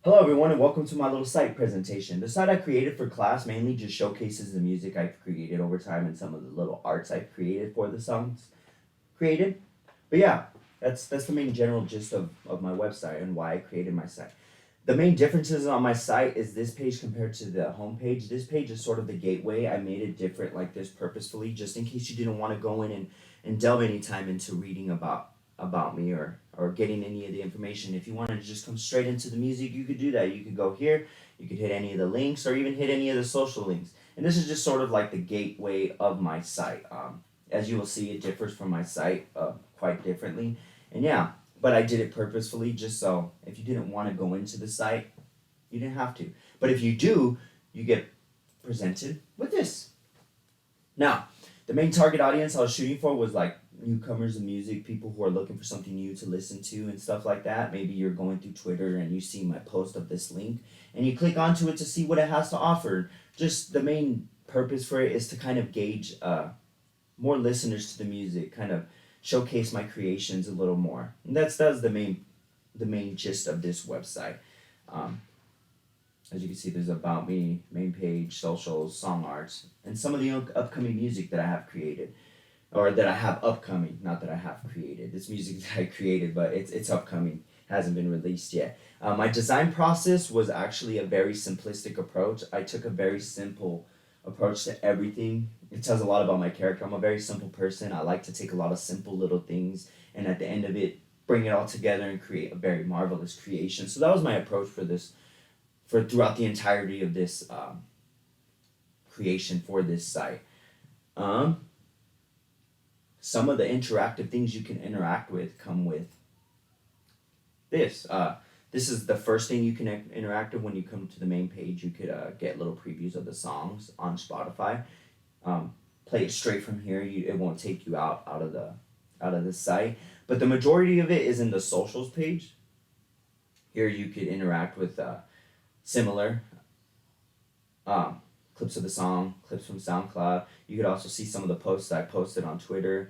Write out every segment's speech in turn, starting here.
Hello everyone and welcome to my little site presentation. The site I created for class mainly just showcases the music I've created over time and some of the little arts I've created for the songs created. But yeah, that's the main general gist of my website and why I created my site. The main differences on my site is this page compared to the home page. This page is sort of the gateway. I made it different like this purposefully just in case you didn't want to go in and delve any time into reading about me or getting any of the information. If you wanted to just come straight into the music, you could do that. You could go here, you could hit any of the links or even hit any of the social links. And this is just sort of like the gateway of my site. As you will see, it differs from my site quite differently. And yeah, but I did it purposefully just so if you didn't want to go into the site, you didn't have to. But if you do, you get presented with this. Now, the main target audience I was shooting for was like newcomers in music, people who are looking for something new to listen to and stuff like that. Maybe you're going through Twitter and you see my post of this link and you click onto it to see what it has to offer. Just the main purpose for it is to kind of gauge more listeners to the music, kind of showcase my creations a little more. And that's the main gist of this website. Um, as you can see, there's about me, main page, socials, song arts, and some of the upcoming music that I have created, or that I have upcoming. Not that I have created. It's music that I created, but it's upcoming. Hasn't been released yet. My design process was actually a very simplistic approach. I took a very simple approach to everything. It tells a lot about my character. I'm a very simple person. I like to take a lot of simple little things, and at the end of it, bring it all together and create a very marvelous creation. So that was my approach for this for throughout the entirety of this creation for this site. Um, some of the interactive things you can interact with come with this. This is the first thing you can interact with when you come to the main page. You could get little previews of the songs on Spotify. Play it straight from here. It won't take you out of the site. But the majority of it is in the socials page. Here you could interact with similar clips of the song, clips from SoundCloud. You could also see some of the posts I posted on Twitter.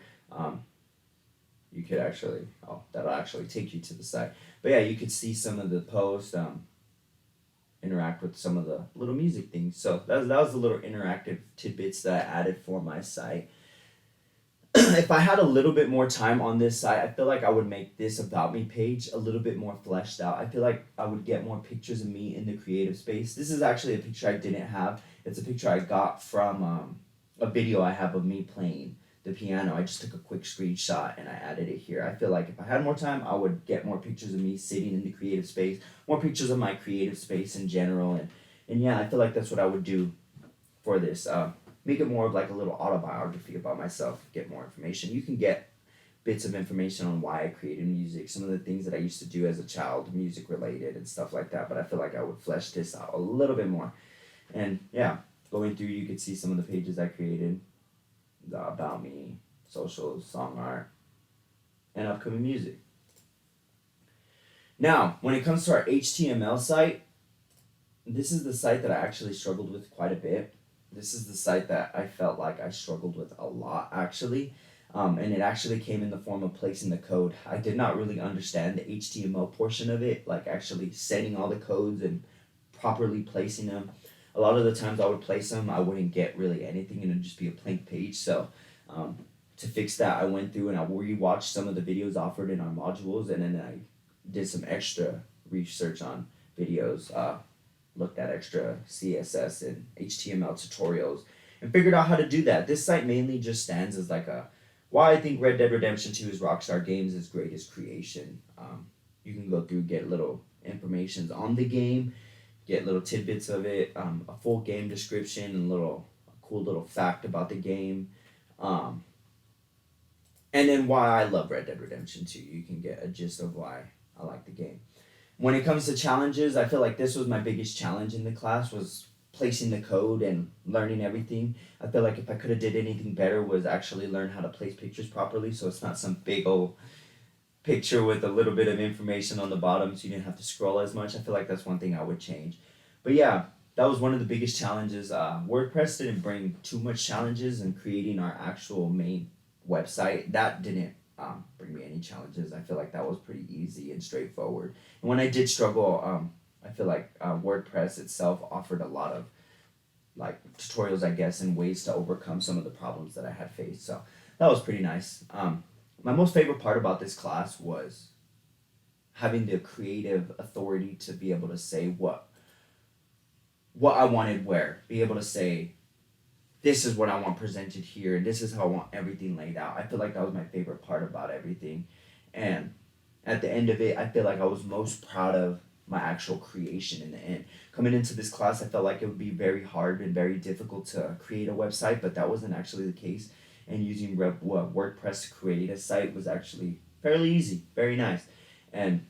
You could actually, that'll actually take you to the site. But yeah, you could see some of the posts, interact with some of the little music things. So that was the little interactive tidbits that I added for my site. If I had a little bit more time on this site, I feel like I would make this about me page a little bit more fleshed out. I feel like I would get more pictures of me in the creative space. This is actually a picture I didn't have. It's a picture I got from a video I have of me playing the piano. I just took a quick screenshot and I added it here. I feel like if I had more time, I would get more pictures of me sitting in the creative space, more pictures of my creative space in general. And yeah, I feel like that's what I would do for this. Make it more of like a little autobiography about myself, get more information. You can get bits of information on why I created music, some of the things that I used to do as a child, music related and stuff like that, but I feel like I would flesh this out a little bit more. And yeah, going through, you could see some of the pages I created, the about me, socials, song art, and upcoming music. Now, when it comes to our HTML site, this is the site that I actually struggled with quite a bit. This is the site that I felt like I struggled with a lot, actually. And it actually came in the form of placing the code. I did not really understand the HTML portion of it, like actually setting all the codes and properly placing them. A lot of the times I would place them, I wouldn't get really anything, and it'd just be a blank page. So to fix that, I went through and I rewatched some of the videos offered in our modules, and then I did some extra research on videos. Looked at extra CSS and HTML tutorials and figured out how to do that. This site mainly just stands as like a why I think Red Dead Redemption 2 is Rockstar Games' greatest creation. You can go through, get little informations on the game, get little tidbits of it, a full game description, and a cool little fact about the game. Um, and then why I love Red Dead Redemption 2. You can get a gist of why I like the game. When it comes to challenges, I feel like this was my biggest challenge in the class was placing the code and learning everything. I feel like if I could have did anything better was actually learn how to place pictures properly so it's not some big old picture with a little bit of information on the bottom so you didn't have to scroll as much. I feel like that's one thing I would change. But yeah, that was one of the biggest challenges. WordPress didn't bring too much challenges in creating our actual main website. That didn't bring me any challenges. I feel like that was pretty easy and straightforward. And when I did struggle, I feel like WordPress itself offered a lot of like tutorials, I guess, and ways to overcome some of the problems that I had faced. So that was pretty nice. My most favorite part about this class was having the creative authority to be able to say what I wanted where, be able to say this is what I want presented here, and this is how I want everything laid out. I feel like that was my favorite part about everything, and at the end of it, I feel like I was most proud of my actual creation in the end. Coming into this class, I felt like it would be very hard and very difficult to create a website, but that wasn't actually the case. And using WordPress to create a site was actually fairly easy, very nice. And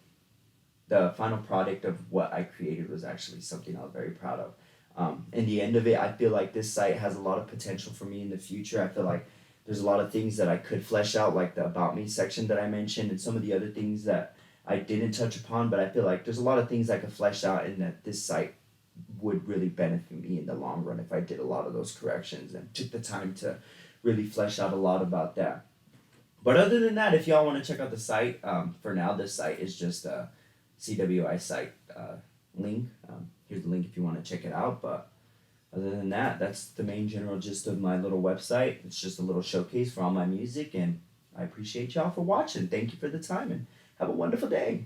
the final product of what I created was actually something I was very proud of. In the end of it, I feel like this site has a lot of potential for me in the future. I feel like there's a lot of things that I could flesh out, like the About Me section that I mentioned, and some of the other things that I didn't touch upon. But I feel like there's a lot of things I could flesh out, and that this site would really benefit me in the long run if I did a lot of those corrections and took the time to really flesh out a lot about that. But other than that, if y'all want to check out the site, for now, this site is just a CWI site link. Here's the link if you want to check it out. But other than that, that's the main general gist of my little website. It's just a little showcase for all my music, and I appreciate y'all for watching. Thank you for the time, and have a wonderful day.